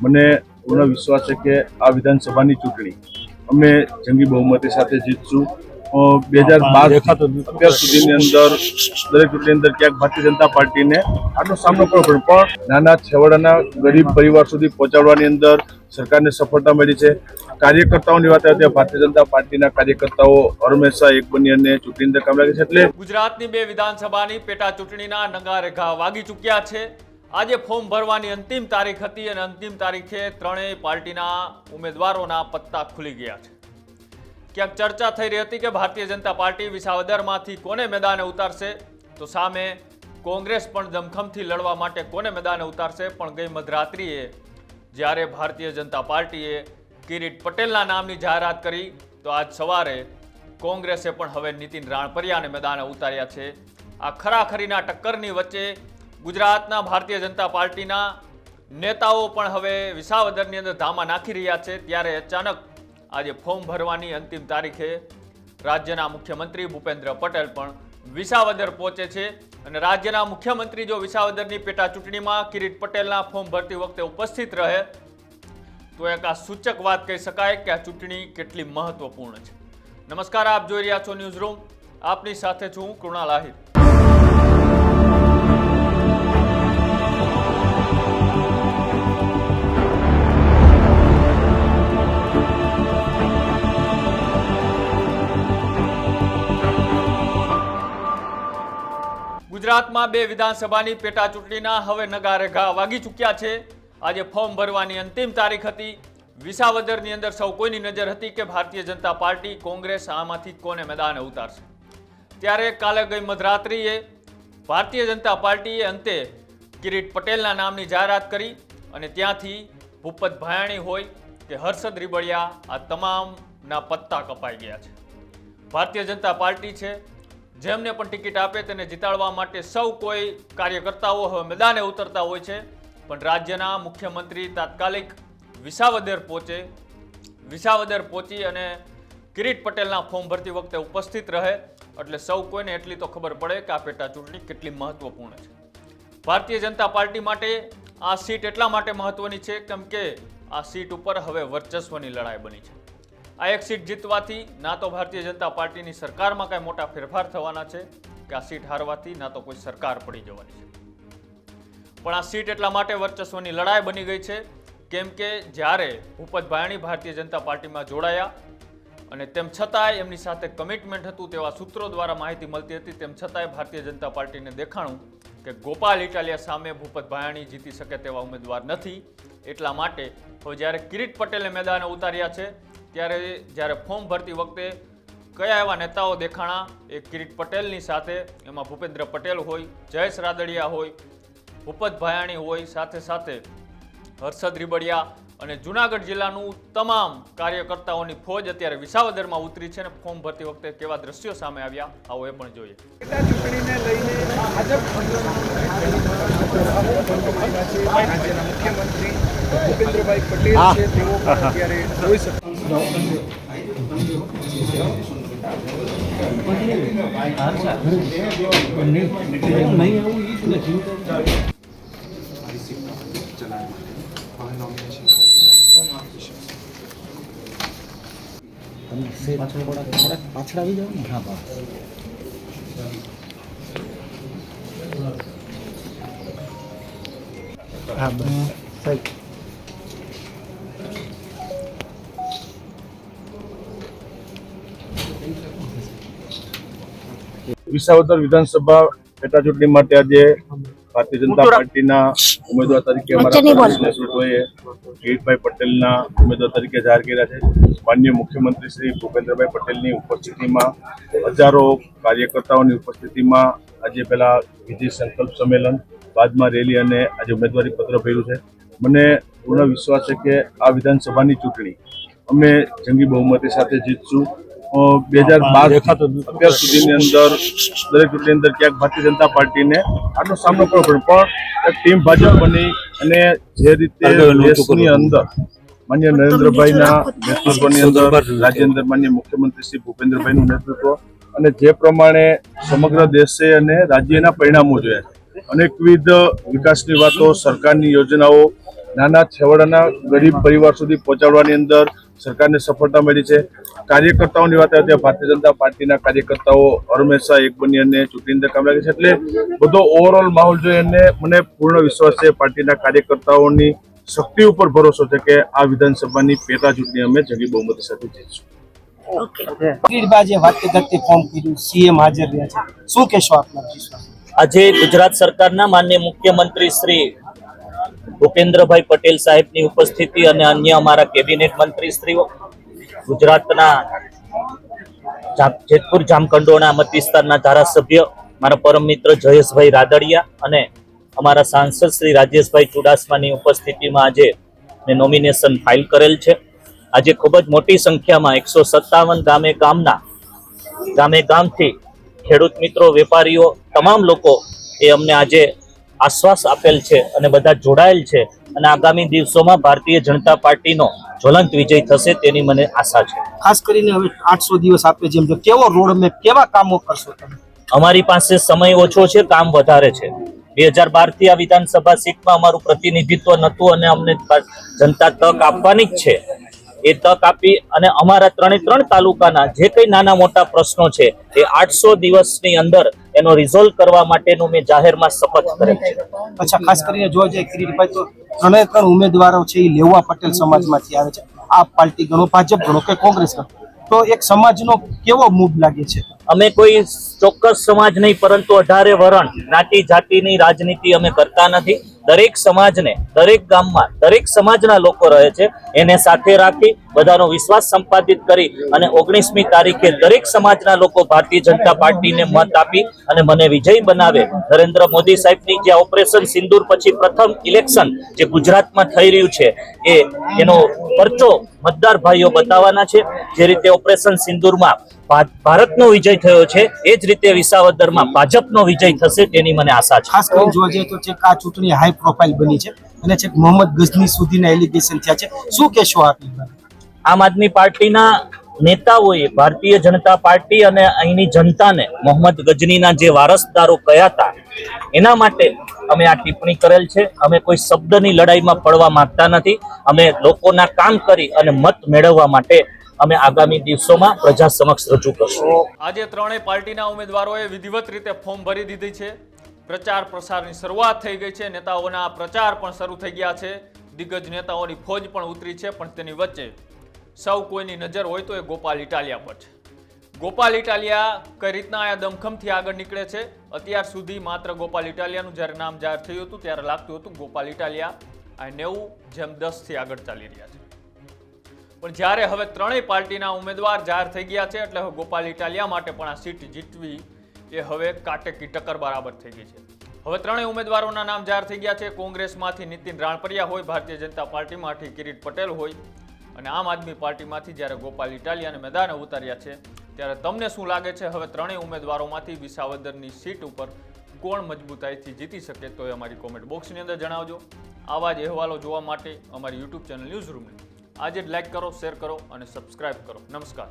મને પૂર્ણ વિશ્વાસ છે કે આ વિધાનસભાની ચૂંટણી અમે જંગી બહુમતી સાથે જીતશું। 2012 અત્યાર સુધીની અંદર દરેક ચૂંટણી અંદર ક્યાંક ભારતીય જનતા પાર્ટીને આનો સામનો કરવો પડ્યો, પણ નાના છેવાડાના ગરીબ પરિવાર સુધી પહોંચાડવાની અંદર સરકારને સફળતા મળી છે। કાર્યકર્તાઓની વાત આવે તો ભારતીય જનતા પાર્ટીના કાર્યકર્તાઓ હંમેશા એક બની અને ચૂંટણી અંદર કામ લાગે છે। એટલે ગુજરાતની 2 વિધાનસભાની પેટા ચૂંટણીના નગારે ઘા વાગી ચૂક્યા છે। આજે ફોર્મ ભરવાની અંતિમ તારીખ હતી અને અંતિમ તારીખે ત્રણેય પાર્ટીના ઉમેદવારોના પત્તા ખુલી ગયા છે। ક્યાંક ચર્ચા થઈ રહી હતી કે ભારતીય જનતા પાર્ટી વિસાવદરમાંથી કોને મેદાને ઉતારશે, તો સામે કોંગ્રેસ પણ દમખમથી લડવા માટે કોને મેદાને ઉતારશે। પણ ગઈ મધરાત્રિએ જ્યારે ભારતીય જનતા પાર્ટીએ કિરીટ પટેલના નામની જાહેરાત કરી, તો આજ સવારે કોંગ્રેસે પણ હવે નીતિન રાણપરિયાને મેદાને ઉતાર્યા છે। આ ખરાખરીના ટક્કરની વચ્ચે ગુજરાતના ભારતીય જનતા પાર્ટીના નેતાઓ પણ હવે વિસાવદરની અંદર ધામા નાખી રહ્યા છે। ત્યારે અચાનક આજે ફોર્મ ભરવાની અંતિમ તારીખે રાજ્યના મુખ્યમંત્રી ભૂપેન્દ્ર પટેલ પણ વિસાવદર પહોંચે છે અને રાજ્યના મુખ્યમંત્રી જો વિસાવદરની પેટા ચૂંટણીમાં કિરીટ પટેલના ફોર્મ ભરતી વખતે ઉપસ્થિત રહે તો એક આ સૂચક વાત કહી શકાય કે આ ચૂંટણી કેટલી મહત્વપૂર્ણ છે। નમસ્કાર, આપ જોઈ રહ્યા છો ન્યૂઝ રૂમ, આપની સાથે છું હું કૃણાલ આહિર। ગુજરાતમાં 2 વિધાનસભાની પેટા ચૂંટણીના હવે નગારે ઘા વાગી ચૂક્યા છે। આજે ફોર્મ ભરવાની અંતિમ તારીખ હતી। વિસાવદરની અંદર સૌ કોઈની નજર હતી કે ભારતીય જનતા પાર્ટી, કોંગ્રેસ આમાંથી કોને મેદાને ઉતારશે। ત્યારે કાલે ગઈ મધરાત્રિએ ભારતીય જનતા પાર્ટીએ અંતે કિરીટ પટેલના નામની જાહેરાત કરી અને ત્યાંથી ભૂપત ભાયાણી હોય કે હર્ષદ રીબડિયા, આ તમામના પત્તા કપાઈ ગયા છે। ભારતીય જનતા પાર્ટી છે, જેમને પણ ટિકિટ આપે તેને જીતાડવા માટે સૌ કોઈ કાર્યકર્તાઓ હવે મેદાને ઉતરતા હોય છે, પણ રાજ્યના મુખ્યમંત્રી તાત્કાલિક વિસાવદર પહોંચી અને કિરીટ પટેલના ફોર્મ ભરતી વખતે ઉપસ્થિત રહે એટલે સૌ કોઈને એટલી તો ખબર પડે કે આ પેટા ચૂંટણી કેટલી મહત્વપૂર્ણ છે। ભારતીય જનતા પાર્ટી માટે આ સીટ એટલા માટે મહત્વની છે કેમ કે આ સીટ ઉપર હવે વર્ચસ્વની લડાઈ બની છે। આ એક સીટ જીતવાથી ના તો ભારતીય જનતા પાર્ટીની સરકારમાં કાંઈ મોટા ફેરફાર થવાના છે કે આ સીટ હારવાથી ના તો કોઈ સરકાર પડી જવાની છે, પણ આ સીટ એટલા માટે વર્ચસ્વની લડાઈ બની ગઈ છે કેમ કે જ્યારે ભૂપત ભાયાણી ભારતીય જનતા પાર્ટીમાં જોડાયા અને તેમ છતાંય એમની સાથે કમિટમેન્ટ હતું તેવા સૂત્રો દ્વારા માહિતી મળતી હતી, તેમ છતાંય ભારતીય જનતા પાર્ટીને દેખાણું કે ગોપાલ ઇટાલિયા સામે ભૂપત ભાયાણી જીતી શકે તેવા ઉમેદવાર નથી। એટલા માટે હવે જ્યારે કિરીટ પટેલે મેદાને ઉતાર્યા છે ત્યારે જ્યારે ફોર્મ ભરતી વખતે કયા એવા નેતાઓ દેખાણા એ કિરીટ પટેલની સાથે, એમાં ભૂપેન્દ્ર પટેલ હોય, જયેશ રાદડિયા હોય, ભૂપત ભાયાણી હોય, સાથે સાથે હર્ષદ રીબડિયા અને જૂનાગઢ જિલ્લાનું તમામ કાર્યકર્તાઓની ફોજ અત્યારે વિસાવદરમાં ઉતરી છે અને ફોર્મ ભરતી વખતે કેવા દ્રશ્યો સામે આવ્યા આવો એ પણ જોઈએ। ચૂંટણીને લઈને રાજ્યના મુખ્યમંત્રી ભૂપેન્દ્રભાઈ પટેલ છે, તેઓ પણ અત્યારે જોઈ શકે પાછળ આવી જાવ ને। હા, બસ હા, બસ સાહેબ। વિસાવદર વિધાનસભા પેટા ચૂંટણી માટે આજે ભારતીય જનતા પાર્ટીના ઉમેદવાર તરીકે કિરીટભાઈ પટેલના ઉમેદવાર તરીકે જાહેર કર્યા છે। માનનીય મુખ્યમંત્રી શ્રી ભૂપેન્દ્રભાઈ પટેલની ઉપસ્થિતિમાં, હજારો કાર્યકર્તાઓની ઉપસ્થિતિમાં આજે પહેલા વિજય સંકલ્પ સંમેલન, બાદમાં રેલી અને આજે ઉમેદવારી પત્ર ભર્યું છે। મને પૂર્ણ વિશ્વાસ છે કે આ વિધાનસભાની ચૂંટણી અમે જંગી બહુમતી સાથે જીતશું। 2012 અત્યાર સુધીની અંદર દરેક ચૂંટણી અંદર ક્યાંક ભારતીય જનતા પાર્ટીને આનો સામનો કરવો પડ્યો, પણ એક ટીમ ભાજપ બની અને જે રીતે દેશની અંદર માન્ય નરેન્દ્રભાઈના નેતૃત્વની અંદર રાજ્ય અંદર માન્ય મુખ્યમંત્રી શ્રી ભૂપેન્દ્રભાઈનું નેતૃત્વ અને જે પ્રમાણે સમગ્ર દેશે અને રાજ્યના પરિણામો જોયા, અનેકવિધ વિકાસની વાતો, સરકારની યોજનાઓ, નાના છેવાડાના ગરીબ પરિવાર સુધી પહોંચાડવાની અંદર સરકારને સફળતા મળી છે. કાર્યકર્તાઓની વાત આવે તો ભારતીય જનતા પાર્ટીના કાર્યકર્તાઓ હંમેશા એક બની અને ચૂંટણી અંદર કામ લાગે છે. એટલે બધો ઓવરઓલ માહોલ જોઈએ અને મને પૂર્ણ વિશ્વાસ છે પાર્ટીના કાર્યકર્તાઓની શક્તિ ઉપર ભરોસો છે કે આ વિધાનસભાની પેટા ચૂંટણી અમે જંગી બહુમતી સાથે જીતશું. કિરીટભાઈ વાત કરતી ફોર્મ કર્યું, સીએમ હાજર રહ્યા છે, શું કહેશો આપના? આજે ગુજરાત સરકારના માનનીય મુખ્યમંત્રી શ્રી ભૂપેન્દ્રભાઈ પટેલ સાહેબની ઉપસ્થિતિ અને અન્ય અમારા કેબિનેટ મંત્રીશ્રીઓ, ગુજરાતના જેતપુર જામકંડોરણા મત વિસ્તારના ધારાસભ્ય મારા પરમ મિત્ર જયેશભાઈ રાદડિયા અને અમારા સાંસદ શ્રી રાજેશભાઈ ચુડાસમાની ઉપસ્થિતિમાં આજે મેં નોમિનેશન ફાઇલ કરેલ છે. આજે ખૂબ જ મોટી સંખ્યામાં 157 ગામે ગામથી ખેડૂત મિત્રો, વેપારીઓ, તમામ લોકો એ અમને આજે આશ્વાસ આપેલ છે અને બધા જોડાયેલ છે અને આગામી દિવસોમાં ભારતીય જનતા પાર્ટીનો જ્વલંત વિજય થશે તેની મને આશા છે. ખાસ કરીને હવે 800 દિવસ આપે જેમ તો કેવો રોડ મેપ, કેવા કામો કરશો તમે? અમારી પાસે સમય ઓછો છે, કામ વધારે છે. 2012 થી આ વિધાનસભા સીટમાં અમારું પ્રતિનિધિત્વ નહોતું અને અમને જનતા તક આપવાની જ છે. એ તક આપી અને અમારા 3 તાલુકાના જે કઈ નાના મોટા પ્રશ્નો છે એ 800 દિવસની અંદર એનો રિઝોલ્વ કરવા માટેનું મેં જાહેરમાં શપથ કરેલ છે. અચ્છા, ખાસ કરીને જોવા જઈએ કિરીટભાઈ તો 3 ઉમેદવારો છે એ લેવા પટેલ સમાજમાંથી આવે છે. આપ પાર્ટી ગણો, ભાજપ ગણો કે કોંગ્રેસ ગણો, તો એક સમાજનો કેવો મૂડ લાગે છે? અમે કોઈ ચોક્કસ સમાજ નહીં, પરંતુ 18 વરણ જ્ઞાતિ જાતિની રાજનીતિ અમે કરતા નથી. દરેક સમાજને, દરેક ગામમાં દરેક સમાજના લોકો રહે છે, એને સાથે રાખી બધાનો વિશ્વાસ સંપાદિત કરી અને 19મી તારીખે દરેક સમાજના લોકો ભારતીય જનતા પાર્ટીને મત આપી અને મને વિજય બનાવે. નરેન્દ્ર મોદી સાહેબની જે ઓપરેશન સિંદૂર પછી પ્રથમ ઇલેક્શન જે ગુજરાતમાં થઈ રહ્યું છે એનો પરચો મતદાર ભાઈઓ બતાવવાના છે. જે રીતે ઓપરેશન સિંદૂરમાં ભારતનો વિજય થયો છે એ જ રીતે વિસાવદરમાં ભાજપનો વિજય થશે તેની મને આશા છે. ખાસ કરીને જોવા જઈએ તો છે આ ચૂંટણી હાઈ પ્રોફાઇલ બની છે અને છે મોહમ્મદ ગઝની સુધીના એલિગેશન થયા છે, શું કહેશો આપ? આમ આદમી પાર્ટીના નેતાઓએ ભારતીય જનતા પાર્ટી અને અહીંની જનતાને મોહમ્મદ ગજનીના જે વારસદારો કયા હતા એના માટે અમે આ ટિપ્પણી કરેલ છે. અમે કોઈ શબ્દની લડાઈમાં પડવા માંગતા નથી. અમે લોકોના કામ કરી અને મત મેળવવા માટે અમે આગામી દિવસોમાં પ્રજા સમક્ષ રજૂ કરશું. આજે 3 પાર્ટીના ઉમેદવારોએ વિધિવત રીતે ફોર્મ ભરી દીધી છે. પ્રચાર પ્રસારની શરૂઆત થઈ ગઈ છે. નેતાઓના પ્રચાર પણ શરૂ થઈ ગયા છે. દિગ્ગજ નેતાઓની ફોજ પણ ઉતરી છે. પણ તેની વચ્ચે સૌ કોઈની નજર હોય તો એ ગોપાલ ઇટાલિયા પર છે. ગોપાલ ઇટાલિયા કઈ રીતના આ દમખમથી આગળ નીકળે છે? અત્યાર સુધી માત્ર ગોપાલ ઇટાલિયાનું જ્યારે નામ જાહેર થયું હતું ત્યારે લાગતું હતું ગોપાલ ઇટાલિયા આ 90-10થી આગળ ચાલી રહ્યા છે. પણ જ્યારે હવે 3 પાર્ટીના ઉમેદવાર જાહેર થઈ ગયા છે એટલે હવે ગોપાલ ઇટાલિયા માટે પણ આ સીટ જીતવી એ હવે કાટેકી ટક્કર બરાબર થઈ ગઈ છે. હવે 3 ઉમેદવારોના નામ જાહેર થઈ ગયા છે. કોંગ્રેસમાંથી નીતિન રાણપરિયા હોય, ભારતીય જનતા પાર્ટીમાંથી કિરીટ પટેલ હોય અને આમ આદમી પાર્ટીમાંથી જ્યારે ગોપાલ ઇટાલિયાને મેદાને ઉતાર્યા છે ત્યારે તમને શું લાગે છે હવે 3 ઉમેદવારોમાંથી વિસાવદરની સીટ ઉપર કોણ મજબૂતાઈથી જીતી શકે? તો એ અમારી કોમેન્ટ બોક્સની અંદર જણાવજો. આવા જ અહેવાલો જોવા માટે અમારી યુટ્યુબ ચેનલ ન્યૂઝ રૂમને આજે જ લાઈક કરો, શેર કરો અને સબસ્ક્રાઇબ કરો. નમસ્કાર.